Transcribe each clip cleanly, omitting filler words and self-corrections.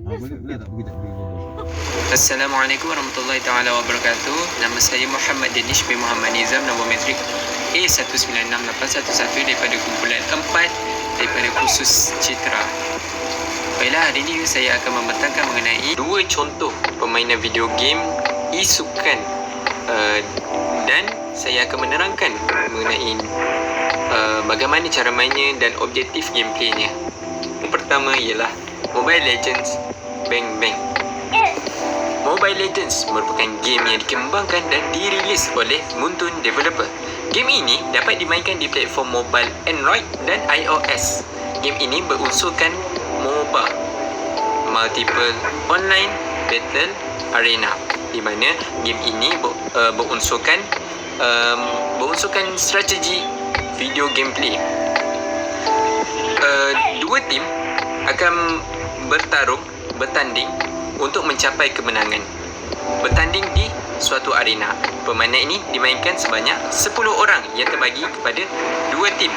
Boleh tak pergi tak pergi. Assalamualaikum warahmatullahi taala wabarakatuh. Nama saya Muhammad Danish bin Muhammad Nizam, nombor metrik A1968111 daripada kumpulan 4 daripada khusus Citra. Baiklah, hari ini saya akan membentangkan mengenai dua contoh permainan video game e-sukan dan saya akan menerangkan mengenai bagaimana cara mainnya dan objektif gameplaynya. Yang pertama ialah Mobile Legends Bang Bang. Mobile Legends merupakan game yang dikembangkan dan dirilis oleh Moonton Developer. Game ini dapat dimainkan di platform mobile Android dan iOS. Game ini berunsurkan MOBA, Multiple Online Battle Arena, di mana game ini berunsurkan strategi video gameplay. Dua tim akan bertanding untuk mencapai kemenangan. Bertanding di suatu arena. Permainan ini dimainkan sebanyak 10 orang yang terbagi kepada dua tim.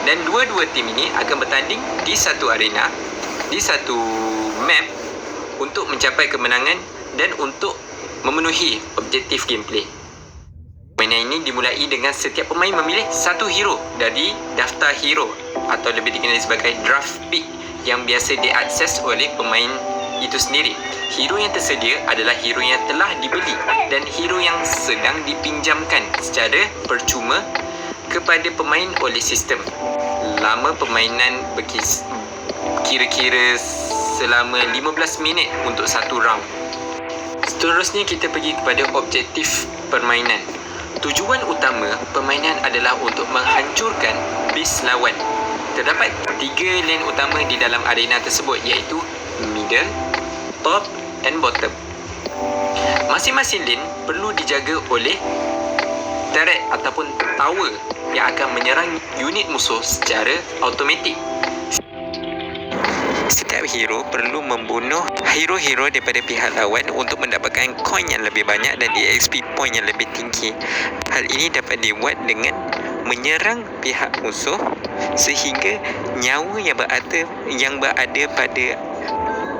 Dan dua-dua tim ini akan bertanding di satu arena, di satu map untuk mencapai kemenangan dan untuk memenuhi objektif gameplay. Permainan ini dimulai dengan setiap pemain memilih satu hero dari daftar hero atau lebih dikenali sebagai draft pick yang biasa diakses oleh pemain itu sendiri. Hero yang tersedia adalah hero yang telah dibeli dan hero yang sedang dipinjamkan secara percuma kepada pemain oleh sistem. Lama permainan kira-kira selama 15 minit untuk satu round. Seterusnya kita pergi kepada objektif permainan. Tujuan utama permainan adalah untuk menghancurkan base lawan. Terdapat 3 lane utama di dalam arena tersebut, iaitu middle, top and bottom. Masing-masing lane perlu dijaga oleh turret ataupun tower yang akan menyerang unit musuh secara automatik. Setiap hero perlu membunuh hero-hero daripada pihak lawan untuk mendapatkan coin yang lebih banyak dan EXP point yang lebih tinggi. Hal ini dapat dibuat dengan menyerang pihak musuh sehingga nyawa yang berada pada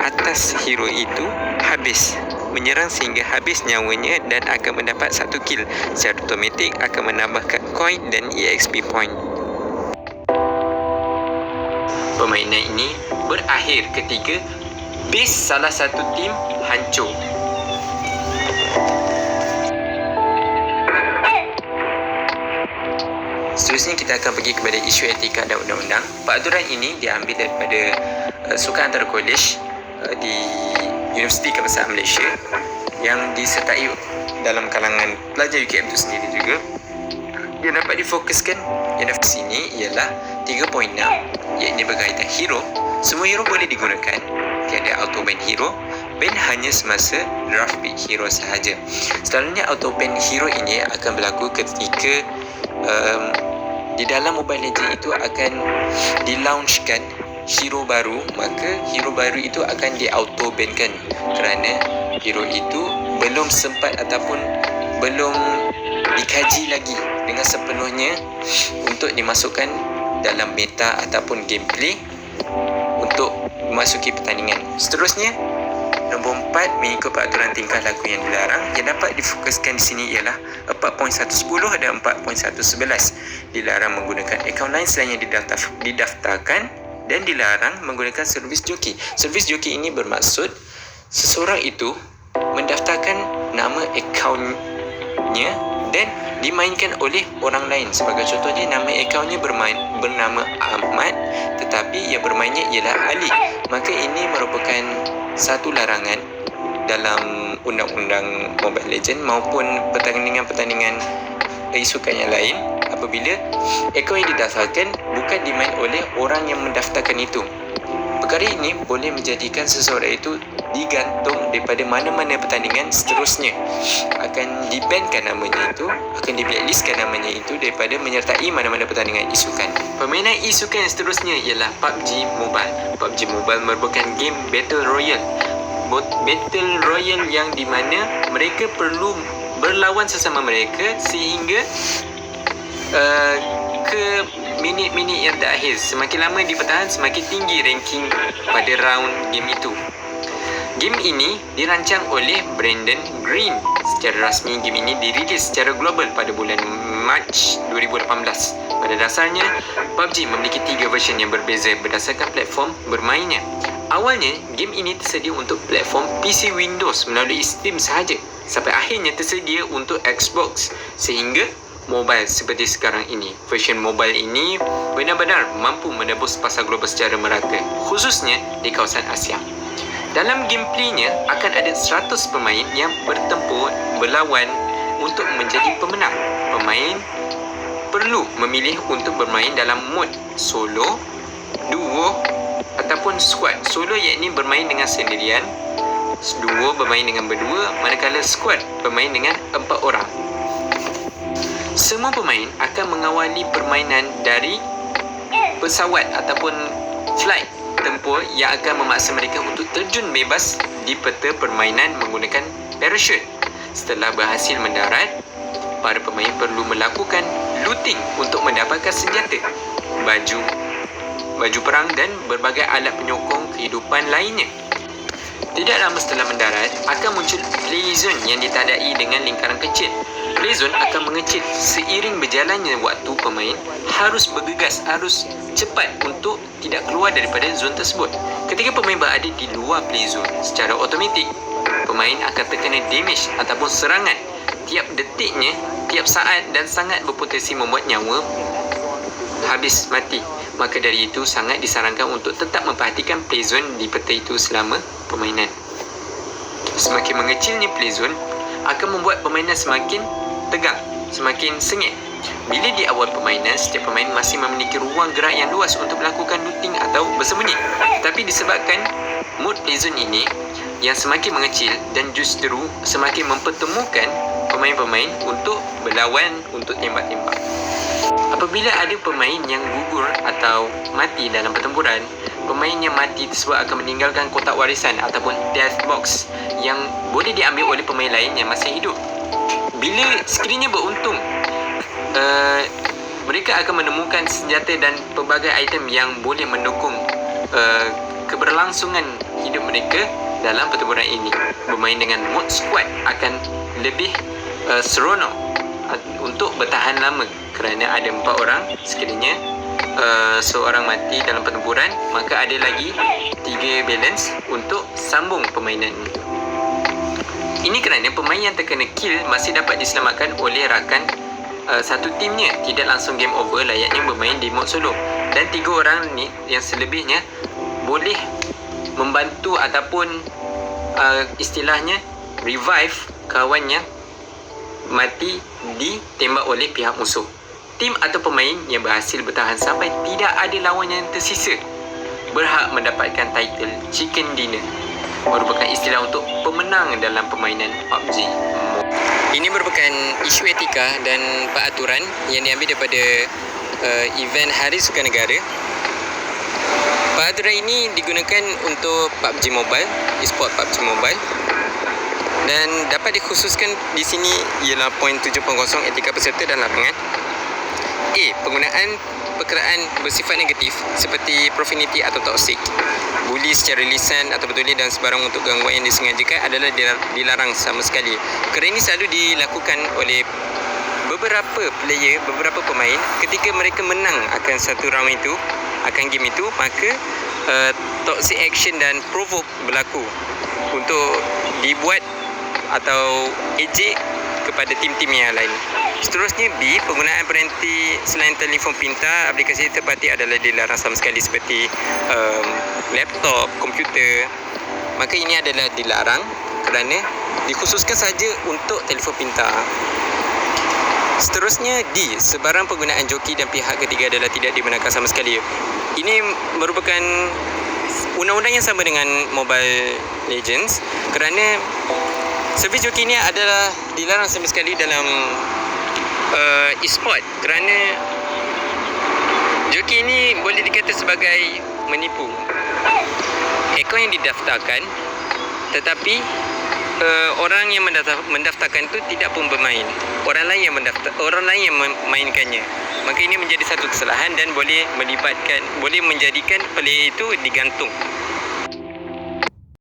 atas hero itu habis. Menyerang sehingga habis nyawanya dan akan mendapat satu kill. Secara automatik akan menambahkan coin dan EXP point. Permainan ini berakhir ketika base salah satu tim hancur. Seterusnya kita akan pergi kepada isu etika dan undang-undang. Peraturan ini diambil daripada sukan antara kolej di Universiti Kebangsaan Malaysia yang disertai dalam kalangan pelajar UKM itu sendiri juga. Yang dapat difokuskan yang dapat sini ialah 3.6, iaitu berkaitan hero. Semua hero boleh digunakan, tiada auto ban hero. Ban hanya semasa draft pick hero sahaja. Selalunya auto ban hero ini akan berlaku ketika di dalam Mobile Legends itu akan di-launchkan hero baru, maka hero baru itu akan di-auto bankan kerana hero itu belum sempat ataupun belum dikaji lagi dengan sepenuhnya untuk dimasukkan dalam meta ataupun gameplay untuk memasuki pertandingan. Seterusnya, nombor 4, mengikut peraturan tingkah laku yang dilarang. Yang dapat difokuskan di sini ialah 4.110 dan 4.111. Dilarang menggunakan akaun lain selain yang didaftarkan dan dilarang menggunakan servis joki. Servis joki ini bermaksud seseorang itu mendaftarkan nama akaunnya dan dimainkan oleh orang lain. Sebagai contohnya, nama akaunnya bernama Ahmad tetapi yang bermainnya ialah Ali. Maka ini merupakan satu larangan dalam undang-undang Mobile Legends maupun pertandingan-pertandingan e-sukan yang lain apabila akaun yang didaftarkan bukan dimain oleh orang yang mendaftarkan itu. Perkara ini boleh menjadikan seseorang itu digantung daripada mana-mana pertandingan seterusnya. Akan dibankan namanya itu, akan di-blacklistkan namanya itu daripada menyertai mana-mana pertandingan e-sukan. Permainan e-sukan yang seterusnya ialah PUBG Mobile. PUBG Mobile merupakan game Battle Royale. Battle Royale yang di mana mereka perlu berlawan sesama mereka sehingga ke minit-minit yang terakhir. Semakin lama dipertahan, semakin tinggi ranking pada round game itu. Game ini dirancang oleh Brandon Green. Secara rasmi, game ini dirilis secara global pada bulan Mac 2018. Pada dasarnya, PUBG memiliki 3 version yang berbeza berdasarkan platform bermainnya. Awalnya, game ini tersedia untuk platform PC Windows melalui Steam sahaja, sampai akhirnya tersedia untuk Xbox sehingga mobile seperti sekarang ini. Version mobile ini benar-benar mampu menembus pasar global secara merata, khususnya di kawasan Asia. Dalam gameplaynya akan ada 100 pemain yang bertempur berlawan untuk menjadi pemenang. Pemain perlu memilih untuk bermain dalam mod solo, duo ataupun squad. Solo iaitu bermain dengan sendirian, duo bermain dengan berdua, manakala squad bermain dengan 4 orang. Semua pemain akan mengawali permainan dari pesawat ataupun flight tempur yang akan memaksa mereka untuk terjun bebas di peta permainan menggunakan parachute. Setelah berhasil mendarat, para pemain perlu melakukan looting untuk mendapatkan senjata, baju perang dan berbagai alat penyokong kehidupan lainnya. Tidak lama setelah mendarat, akan muncul play zone yang ditandai dengan lingkaran kecil. Play zone akan mengecil seiring berjalannya waktu. Pemain harus bergegas, harus cepat untuk tidak keluar daripada zon tersebut. Ketika pemain berada di luar play zone, secara automatik pemain akan terkena damage ataupun serangan tiap detiknya, tiap saat, dan sangat berpotensi membuat nyawa habis mati. Maka dari itu sangat disarankan untuk tetap memperhatikan play zone di peta itu selama permainan. Semakin mengecilnya play zone akan membuat permainan semakin tegang, semakin sengit. Bila di awal permainan, setiap pemain masih memiliki ruang gerak yang luas untuk melakukan looting atau bersembunyi. Tetapi disebabkan mod play zone ini yang semakin mengecil dan justru semakin mempertemukan pemain-pemain untuk berlawan untuk tembak-tembak. Apabila ada pemain yang gugur atau mati dalam pertempuran, pemain yang mati tersebut akan meninggalkan kotak warisan ataupun death box yang boleh diambil oleh pemain lain yang masih hidup. Bila sekiranya beruntung, mereka akan menemukan senjata dan pelbagai item yang boleh mendukung keberlangsungan hidup mereka dalam pertempuran ini. Bermain dengan mod squad akan lebih seronok untuk bertahan lama kerana ada 4 orang. Sekiranya seorang mati dalam pertempuran, maka ada lagi 3 balance untuk sambung permainan itu. Ini kerana pemain yang terkena kill masih dapat diselamatkan oleh rakan satu timnya. Tidak langsung game over layaknya bermain di mod solo. Dan 3 orang ni yang selebihnya boleh membantu ataupun istilahnya revive kawan yang mati ditembak oleh pihak musuh. Tim atau pemain yang berhasil bertahan sampai tidak ada lawan yang tersisa berhak mendapatkan title Chicken Dinner, merupakan istilah untuk pemenang dalam permainan PUBG. Ini merupakan isu etika dan peraturan yang diambil daripada event Hari Sukan Negara. Peraturan ini digunakan untuk PUBG Mobile, e-sport PUBG Mobile, dan dapat dikhususkan di sini ialah poin 7.0 etika peserta dan larangan. A. Penggunaan perkeraan bersifat negatif seperti profanity atau toxic, buli secara lisan atau bertulis dan sebarang untuk gangguan yang disengajakan adalah dilarang sama sekali. Kerana ini selalu dilakukan oleh beberapa player, beberapa pemain ketika mereka menang akan satu round itu, akan game itu, maka toxic action dan provoke berlaku untuk dibuat atau ejek kepada tim-tim yang lain. Seterusnya B, penggunaan peranti selain telefon pintar, aplikasi third party adalah dilarang sama sekali seperti laptop, komputer. Maka ini adalah dilarang kerana dikhususkan saja untuk telefon pintar. Seterusnya D, sebarang penggunaan joki dan pihak ketiga adalah tidak dibenarkan sama sekali. Ini merupakan undang-undang yang sama dengan Mobile Legends kerana servis joki ini adalah dilarang sama sekali dalam e-sport kerana joki ini boleh dikata sebagai menipu. Akaun yang didaftarkan tetapi orang yang mendaftarkan itu tidak pun bermain. Orang lain yang memainkannya. Maka ini menjadi satu kesalahan dan boleh menjadikan player itu digantung.